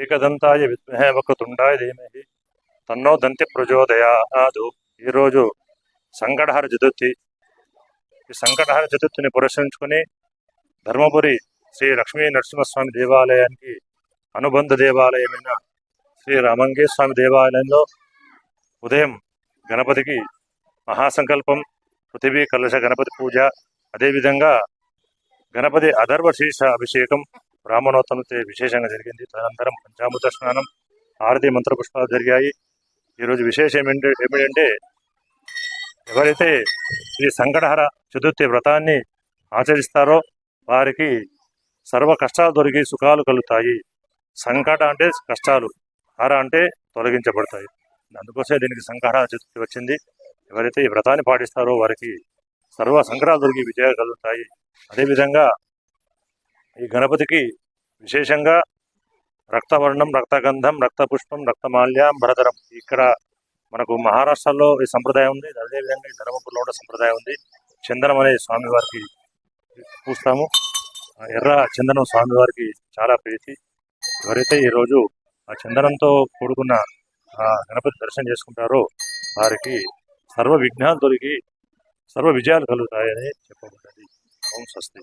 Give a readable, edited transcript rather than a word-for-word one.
ఏకదంతాయ విద్మహే వక్రతుండాయ ధీమహి తన్నో దంతి ప్రచోదయాదు. ఈరోజు సంకటహర చతుర్థి. ఈ సంకటహర చతుర్థిని పురస్కరించుకుని ధర్మపురి శ్రీ లక్ష్మీ నరసింహస్వామి దేవాలయానికి అనుబంధ దేవాలయమైన శ్రీ రామంగే స్వామి దేవాలయంలో ఉదయం గణపతికి మహాసంకల్పం, పృథివీ కలశ గణపతి పూజ, అదేవిధంగా గణపతి అధర్వ శీర్ష అభిషేకం బ్రాహ్మణోత్తమతో విశేషంగా జరిగింది. తదనంతరం పంచామృత స్నానం, ఆరతి మంత్రపుష్పాలు జరిగాయి. ఈరోజు విశేషం ఏమిటంటే ఎవరైతే ఈ సంకటహర చతుర్థి వ్రతాన్ని ఆచరిస్తారో వారికి సర్వ కష్టాలు దొరికి సుఖాలు కలుగుతాయి. సంకట అంటే కష్టాలు, హర అంటే తొలగించబడతాయి. అందుకోసమే దీనికి సంకటహర చతుర్థి వచ్చింది. ఎవరైతే ఈ వ్రతాన్ని పాటిస్తారో వారికి సర్వ సంకటాలు దొరికి విజయాలు కలుగుతాయి. అదేవిధంగా ఈ గణపతికి విశేషంగా రక్తవర్ణం, రక్తగంధం, రక్తపుష్పం, రక్తమాల్యం, భరధరం. ఇక్కడ మనకు మహారాష్ట్రలో ఈ సంప్రదాయం ఉంది. అదేవిధంగా ఈ ధర్మపురంలో కూడా సంప్రదాయం ఉంది. చందనం అనే స్వామివారికి పూస్తాము. ఎర్ర చందనం స్వామివారికి చాలా ప్రీతి. ఎవరైతే ఈరోజు ఆ చందనంతో కూడుకున్న గణపతి దర్శనం చేసుకుంటారో వారికి సర్వ విఘ్నాలు తొలగి సర్వ విజయాలు కలుగుతాయని చెప్పబడ్డది. ఓం స్వస్తి.